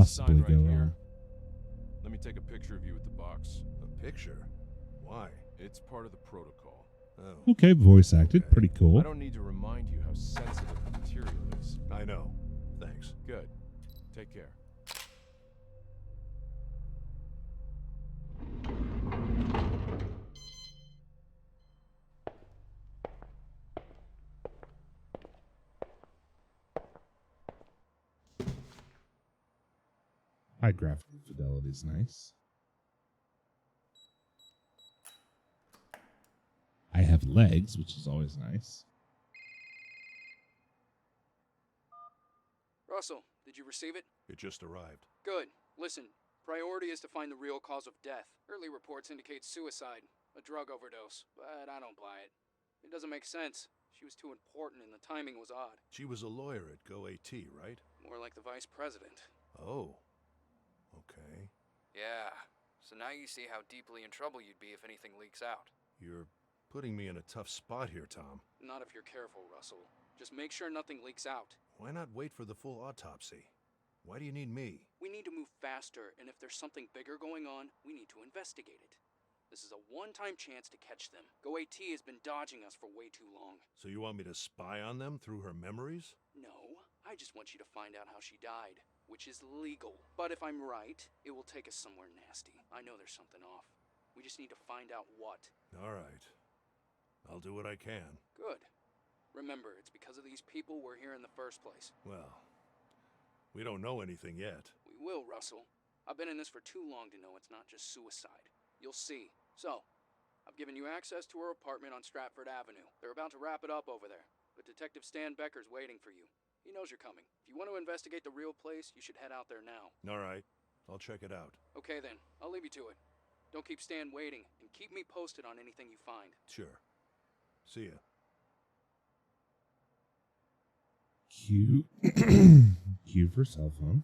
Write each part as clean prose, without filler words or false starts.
possibly go wrong? Let me take a picture of you with the box. A picture? Why? It's part of the protocol. Oh, Okay, voice acted. Okay. Pretty cool. I don't need to remind you how sensitive the material is. I know. Thanks. Good. Take care. High graphical fidelity is nice. I have legs, which is always nice. Russell, did you receive it? It just arrived. Good. Listen, priority is to find the real cause of death. Early reports indicate suicide, a drug overdose, but I don't buy it. It doesn't make sense. She was too important and the timing was odd. She was a lawyer at GoAT, right? More like the vice president. Oh. Okay. Yeah. So now you see how deeply in trouble you'd be if anything leaks out. You're putting me in a tough spot here, Tom. Not if you're careful, Russell. Just make sure nothing leaks out. Why not wait for the full autopsy? Why do you need me? We need to move faster, and if there's something bigger going on, we need to investigate it. This is a one-time chance to catch them. GoAT has been dodging us for way too long. So you want me to spy on them through her memories? No, I just want you to find out how she died, which is legal. But if I'm right, it will take us somewhere nasty. I know there's something off. We just need to find out what. All right. I'll do what I can. Good. Remember, it's because of these people we're here in the first place. Well, we don't know anything yet. We will, Russell. I've been in this for too long to know it's not just suicide. You'll see. So, I've given you access to her apartment on Stratford Avenue. They're about to wrap it up over there, but Detective Stan Becker's waiting for you. He knows you're coming. If you want to investigate the real place, you should head out there now. All right. I'll check it out. Okay then, I'll leave you to it. Don't keep Stan waiting, and keep me posted on anything you find. Sure. See ya. Q. Q for cell phone.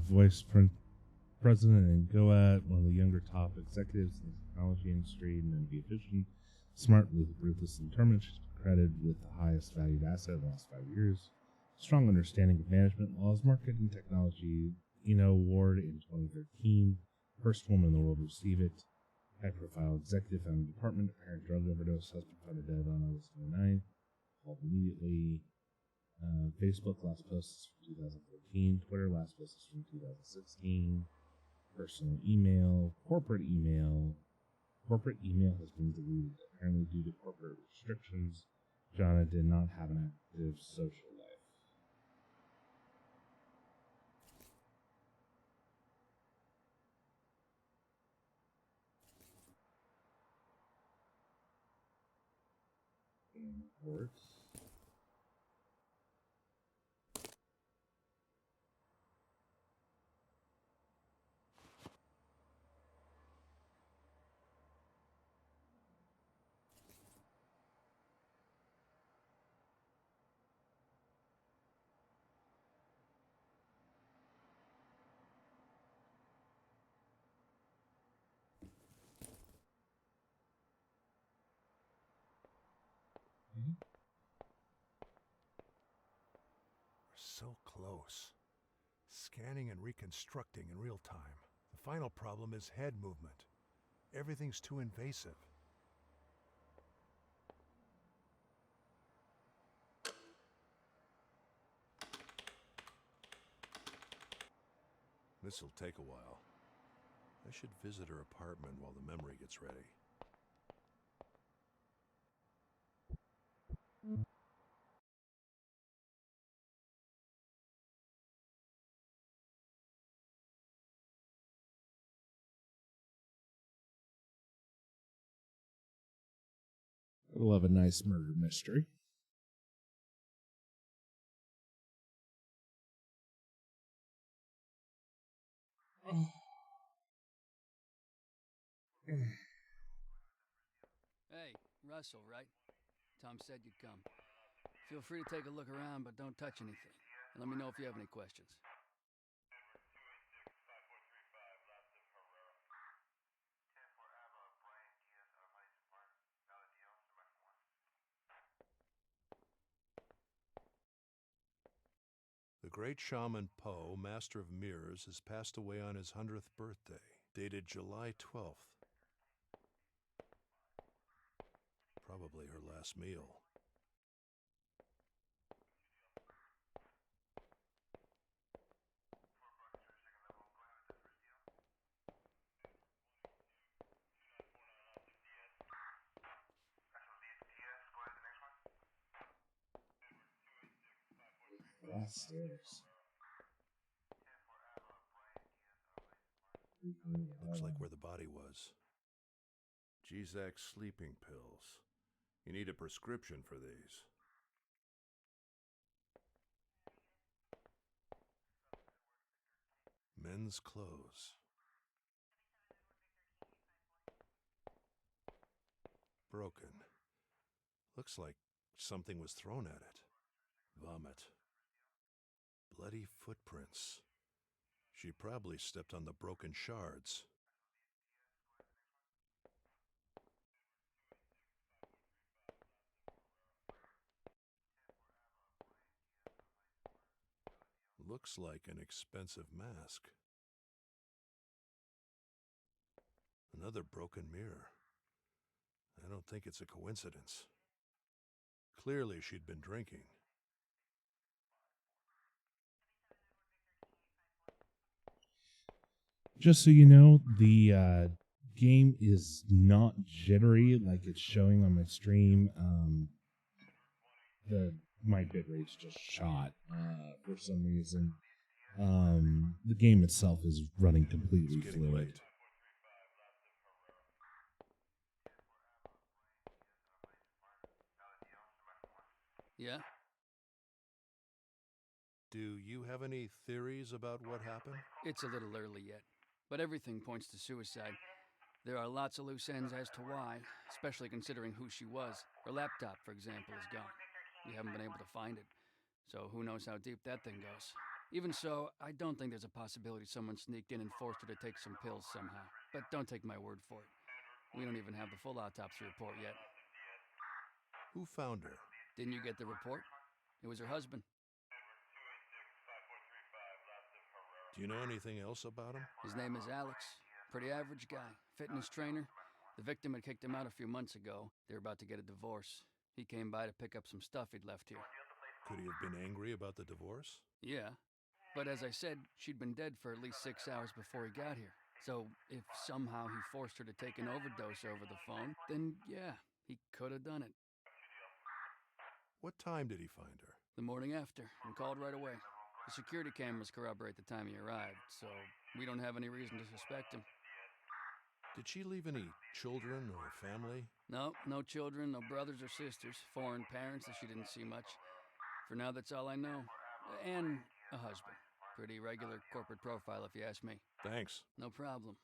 Voice president and Goat, one of the younger top executives in the technology industry, and then be efficient, smart, ruthless, and determined. She's been credited with the highest valued asset in the last 5 years. Strong understanding of management laws, marketing technology, Award in 2013. First woman in the world to receive it. High-profile executive found the department. Apparent drug overdose. Husband found dead on August 29th. Called immediately. Facebook last post is from 2014. Twitter last post is from 2016. Personal email. Corporate email. Corporate email has been deleted, apparently due to corporate restrictions. Jonna did not have an active social life. Reports. We're so close. Scanning and reconstructing in real time. The final problem is head movement. Everything's too invasive. This'll take a while. I should visit her apartment while the memory gets ready. I love a nice murder mystery. Hey, Russell, right? Tom said you'd come. Feel free to take a look around, but don't touch anything. And let me know if you have any questions. The great shaman Po, master of mirrors, has passed away on his 100th birthday, dated July 12th. Probably her last meal. Downstairs. Looks like where the body was. G-Zac sleeping pills. You need a prescription for these. Men's clothes. Broken. Looks like something was thrown at it. Vomit. Bloody footprints. She probably stepped on the broken shards. Looks like an expensive mask. Another broken mirror. I don't think it's a coincidence. Clearly she'd been drinking. Just so you know, the game is not jittery like it's showing on my stream. My bitrate's just shot for some reason. The game itself is running completely It's getting fluid. late. Yeah? Do you have any theories about what happened? It's a little early yet, but everything points to suicide. There are lots of loose ends as to why, especially considering who she was. Her laptop, for example, is gone. We haven't been able to find it, so who knows how deep that thing goes. Even so, I don't think there's a possibility someone sneaked in and forced her to take some pills somehow. But don't take my word for it. We don't even have the full autopsy report yet. Who found her? Didn't you get the report? It was her husband. Do you know anything else about him? His name is Alex. Pretty average guy. Fitness trainer. The victim had kicked him out a few months ago. They were about to get a divorce. He came by to pick up some stuff he'd left here. Could he have been angry about the divorce? Yeah. But as I said, she'd been dead for at least 6 hours before he got here. So if somehow he forced her to take an overdose over the phone, then yeah, he could have done it. What time did he find her? The morning after, and called right away. The security cameras corroborate the time he arrived, so we don't have any reason to suspect him. Did she leave any children or family? No, no children, no brothers or sisters, foreign parents that she didn't see much. For now, that's all I know. And a husband. Pretty regular corporate profile, if you ask me. Thanks. No problem.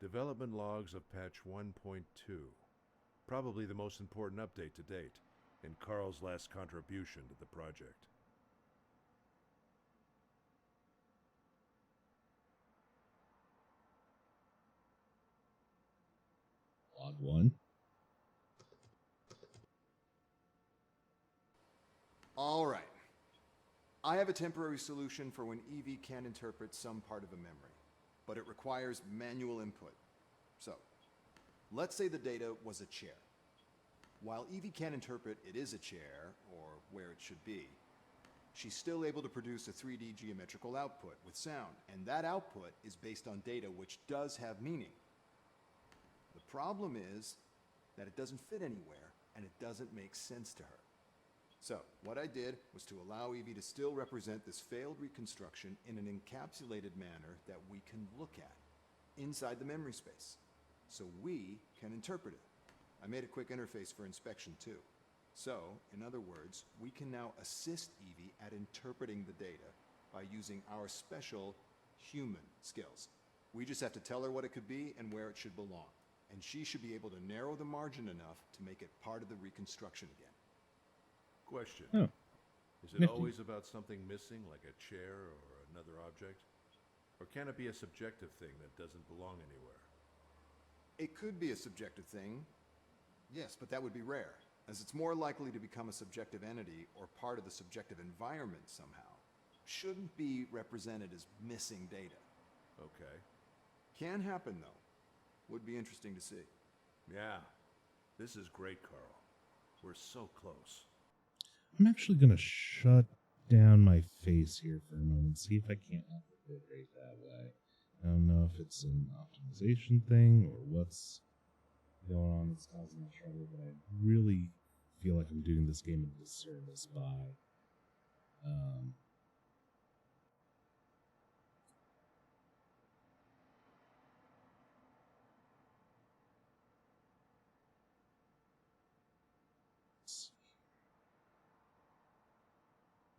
Development logs of patch 1.2. Probably the most important update to date, and Carl's last contribution to the project. Log 1. All right. I have a temporary solution for when Evie can't interpret some part of a memory, but it requires manual input. So, let's say the data was a chair. While Evie can't interpret it is a chair, or where it should be, she's still able to produce a 3D geometrical output with sound, and that output is based on data which does have meaning. The problem is that it doesn't fit anywhere, and it doesn't make sense to her. So, what I did was to allow Evie to still represent this failed reconstruction in an encapsulated manner that we can look at, inside the memory space. so we can interpret it. I made a quick interface for inspection too. So, in other words, we can now assist Evie at interpreting the data by using our special human skills. We just have to tell her what it could be and where it should belong. And she should be able to narrow the margin enough to make it part of the reconstruction again. Question. Oh, Is it nifty. always about something missing, like a chair or another object? Or can it be a subjective thing that doesn't belong anywhere? It could be a subjective thing, yes, but that would be rare, as it's more likely to become a subjective entity or part of the subjective environment somehow. Shouldn't be represented as missing data. Okay. Can happen, though. Would be interesting to see. Yeah. This is great, Carl. We're so close. I'm actually going to shut down my face here for a moment, see if I can't up the bit rate that way. I don't know if it's an optimization thing or what's going on that's causing that trouble, but I really feel like I'm doing this game a disservice by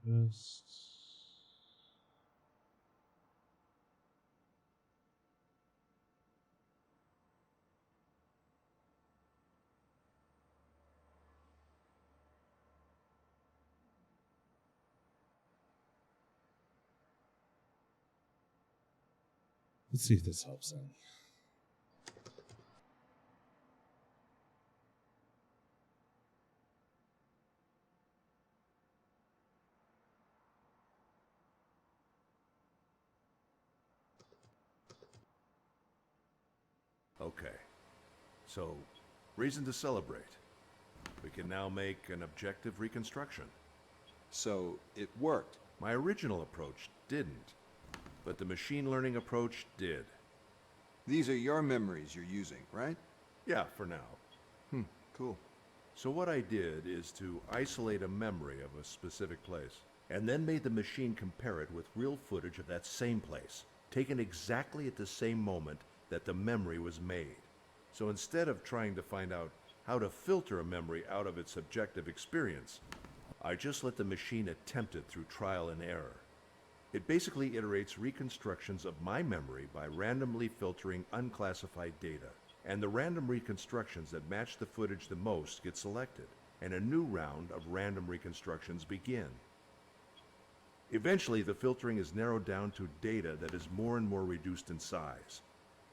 just let's see if this helps any. Okay. So, reason to celebrate. We can now make an objective reconstruction. So, it worked. My original approach didn't, but the machine learning approach did. These are your memories you're using, right? Yeah, for now. Cool. So what I did is to isolate a memory of a specific place, and then made the machine compare it with real footage of that same place, taken exactly at the same moment that the memory was made. So instead of trying to find out how to filter a memory out of its subjective experience, I just let the machine attempt it through trial and error. It basically iterates reconstructions of my memory by randomly filtering unclassified data. And the random reconstructions that match the footage the most get selected, and a new round of random reconstructions begin. Eventually, the filtering is narrowed down to data that is more and more reduced in size.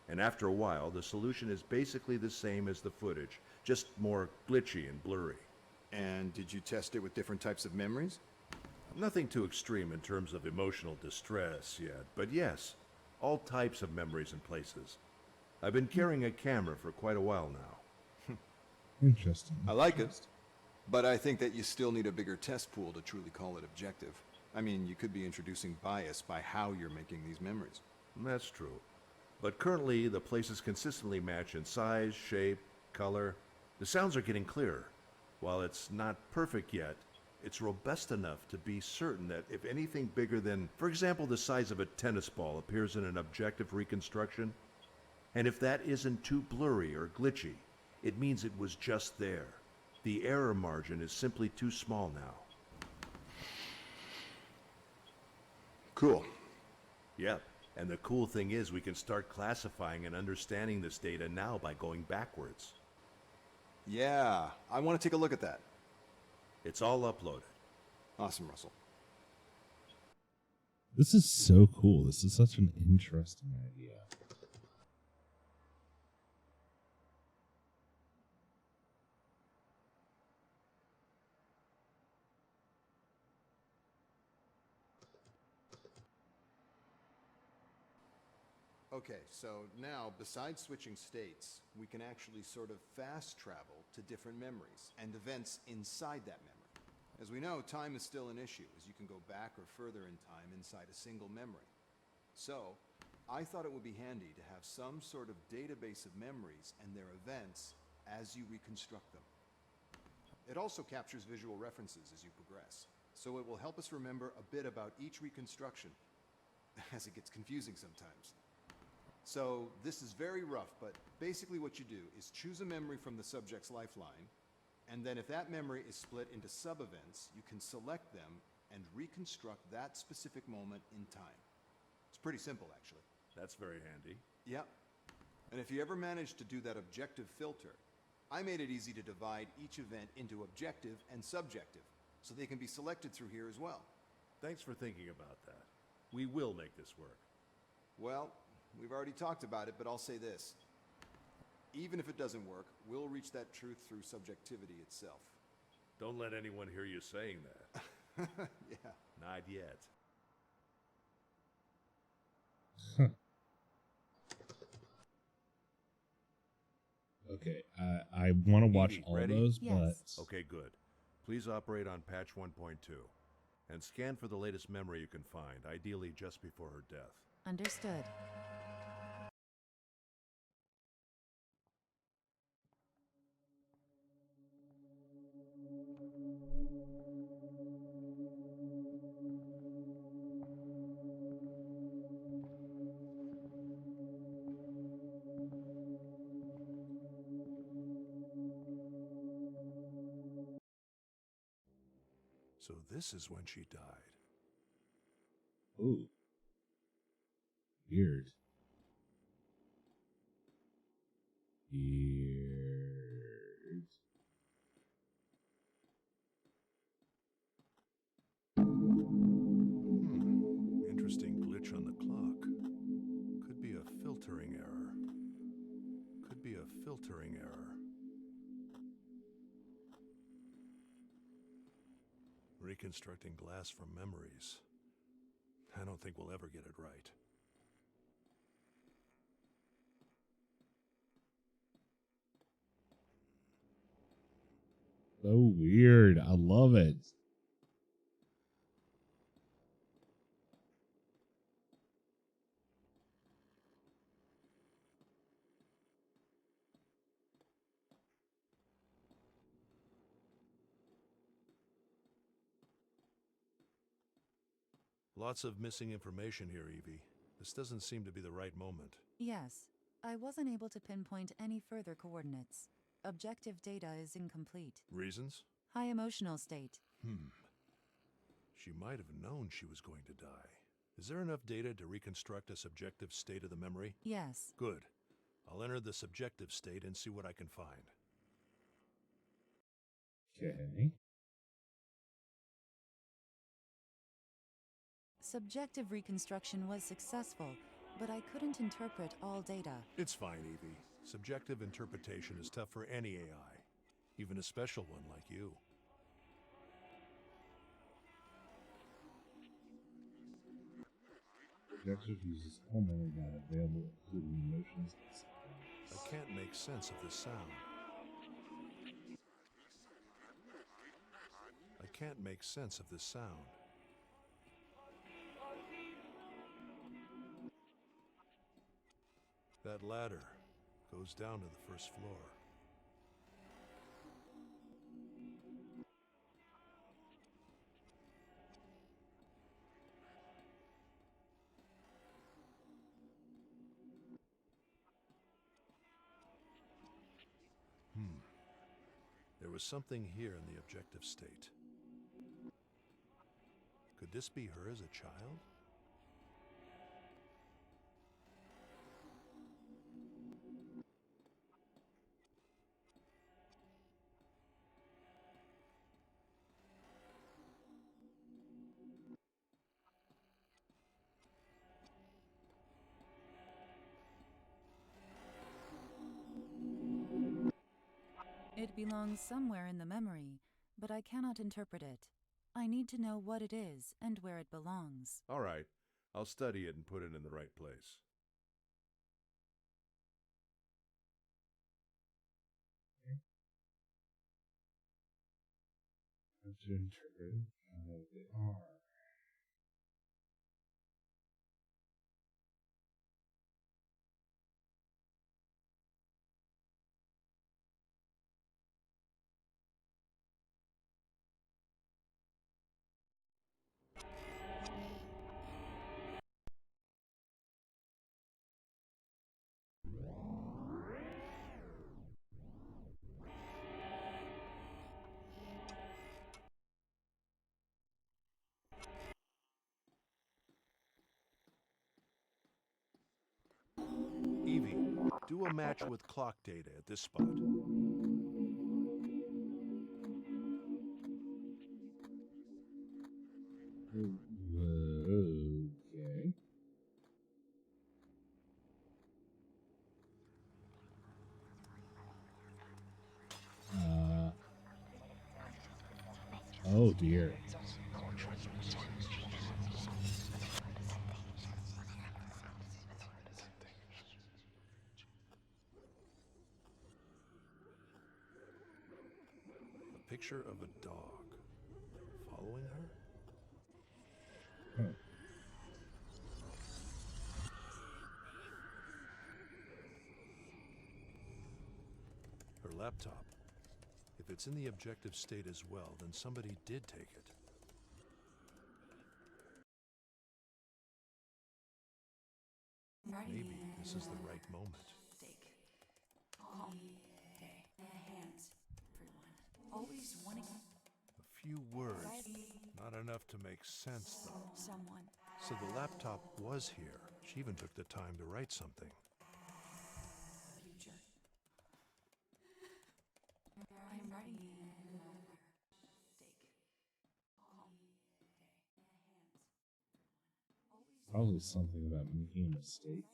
And after a while, the solution is basically the same as the footage, just more glitchy and blurry. And did you test it with different types of memories? Nothing too extreme in terms of emotional distress yet, but yes, all types of memories and places. I've been carrying a camera for quite a while now. Interesting. I like it, but I think that you still need a bigger test pool to truly call it objective. I mean, you could be introducing bias by how you're making these memories. That's true. But currently, the places consistently match in size, shape, color. The sounds are getting clearer. While it's not perfect yet, it's robust enough to be certain that if anything bigger than, for example, the size of a tennis ball appears in an objective reconstruction, and if that isn't too blurry or glitchy, it means it was just there. The error margin is simply too small now. Cool. Yep, and the cool thing is we can start classifying and understanding this data now by going backwards. Yeah, I want to take a look at that. It's all uploaded. Awesome, Russell. This is so cool. This is such an interesting idea. Okay, so now, besides switching states, we can actually sort of fast travel to different memories and events inside that memory. As we know, time is still an issue, as you can go back or further in time inside a single memory. So, I thought it would be handy to have some sort of database of memories and their events as you reconstruct them. It also captures visual references as you progress, so it will help us remember a bit about each reconstruction, as it gets confusing sometimes. So this is very rough, but basically what you do is choose a memory from the subject's lifeline, and then if that memory is split into sub-events, you can select them and reconstruct that specific moment in time. It's pretty simple, actually. That's very handy. Yep. And if you ever manage to do that objective filter, I made it easy to divide each event into objective and subjective, so they can be selected through here as well. Thanks for thinking about that. We will make this work. Well, we've already talked about it, but I'll say this. Even if it doesn't work, we'll reach that truth through subjectivity itself. Don't let anyone hear you saying that. Yeah. Not yet. Okay, I want to watch Evie, all ready? those, Yes. but Okay, good. Please operate on patch 1.2. And scan for the latest memory you can find, ideally just before her death. Understood. So this is when she died. ooh, weird. Weird. Interesting glitch on the clock. Could be a filtering error. Could be a filtering error. Reconstructing glass from memories. I don't think we'll ever get it right. So weird. I love it. Lots of missing information here, Evie. This doesn't seem to be the right moment. Yes. I wasn't able to pinpoint any further coordinates. Objective data is incomplete. Reasons? High emotional state. She might have known she was going to die. Is there enough data to reconstruct a subjective state of the memory? Yes. Good. I'll enter the subjective state and see what I can find. Okay. Subjective reconstruction was successful, but I couldn't interpret all data. It's fine, Evie. Subjective interpretation is tough for any AI, even a special one like you. Objective uses all memory data available, including emotions and I sentiments. can't make sense of this sound. I can't make sense of this sound. That ladder goes down to the first floor. There was something here in the objective state. Could this be her as a child? It belongs somewhere in the memory, but I cannot interpret it. I need to know what it is and where it belongs. All right, I'll study it and put it in the right place. How to interpret how they are. Do a match with clock data at this spot. Okay. Oh dear. A picture of a dog. Following her? Huh. Her laptop. If it's in the objective state as well, then somebody did take it. Maybe this is the right moment. A few words, not enough to make sense though. So the laptop was here. She even took the time to write something. Probably something about making a mistake.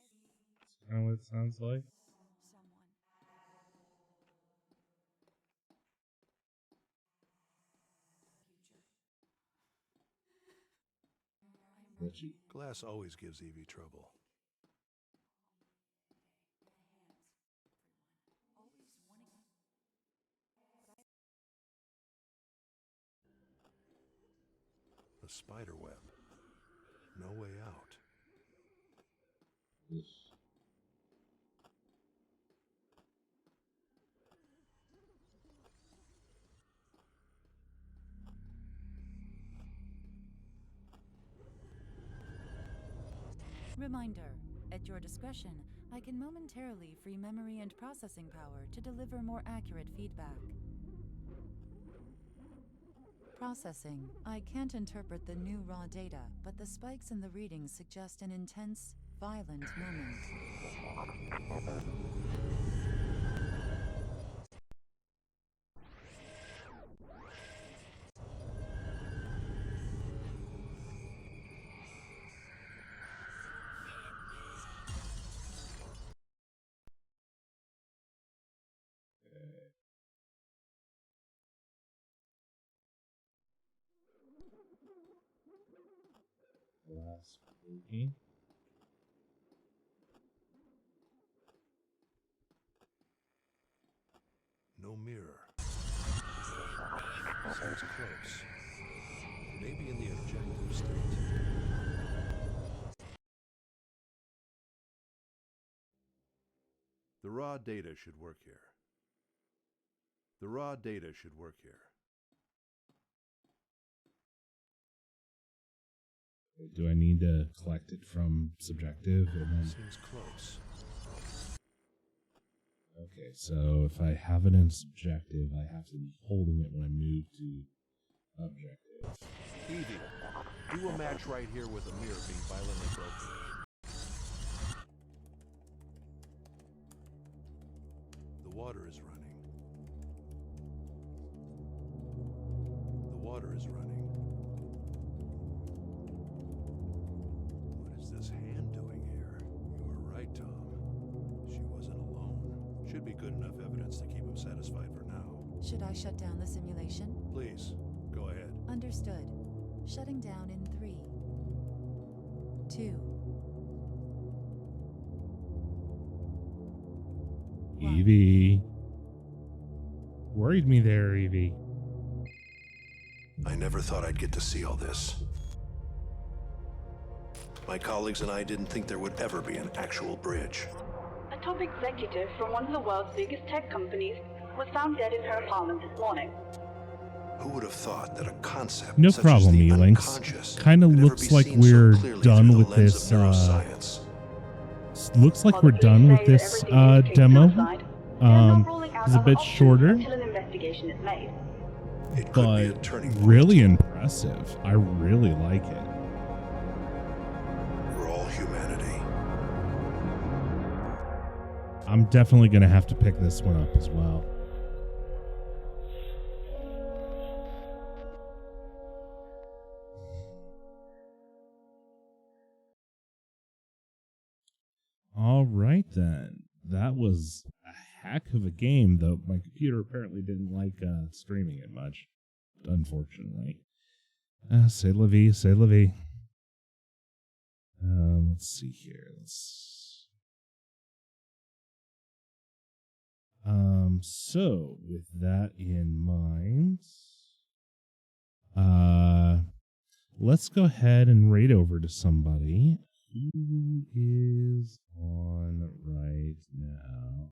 That's kind of what it sounds like. Glitchy. Glass always gives Evie trouble. A spider web. No way out. Ugh. Reminder, at your discretion, I can momentarily free memory and processing power to deliver more accurate feedback. Processing. I can't interpret the new raw data, but the spikes in the readings suggest an intense, violent moment. Glass breaking. No mirror. Seems close. Maybe in the objective state. The raw data should work here. The raw data should work here. Do I need to collect it from subjective and then? Seems close. Okay, so if I have it in subjective, I have to be holding it when I move to objective. Evie, do a match right here with a mirror being violently broken. The water is running. The water is running. What is this hand doing here? You were right, Tom. She wasn't alone. Should be good enough evidence to keep him satisfied for now. Should I shut down the simulation? Please, go ahead. Understood. Shutting down in 3, 2, 1. Evie. Worried me there, Evie. I never thought I'd get to see all this. My colleagues and I didn't think there would ever be an actual bridge. A top executive from one of the world's biggest tech companies was found dead in her apartment this morning. Who would have thought that a concept No such problem, as the Elinx. unconscious Kind of could ever looks be like seen so we're clearly done through with the lens this. of neuroscience? Looks like While we're the done police with say that this everything indicates demo. suicide, they are not ruling out It's a other bit options shorter, until an investigation is made. It could be a but turning point. really impressive. I really like it. We're all humanity. I'm definitely going to have to pick this one up as well. All right, then. That was a heck of a game, though my computer apparently didn't like streaming it much, unfortunately. C'est la vie, c'est la vie. Let's see here. So with that in mind, let's go ahead and raid over to somebody who is on right now.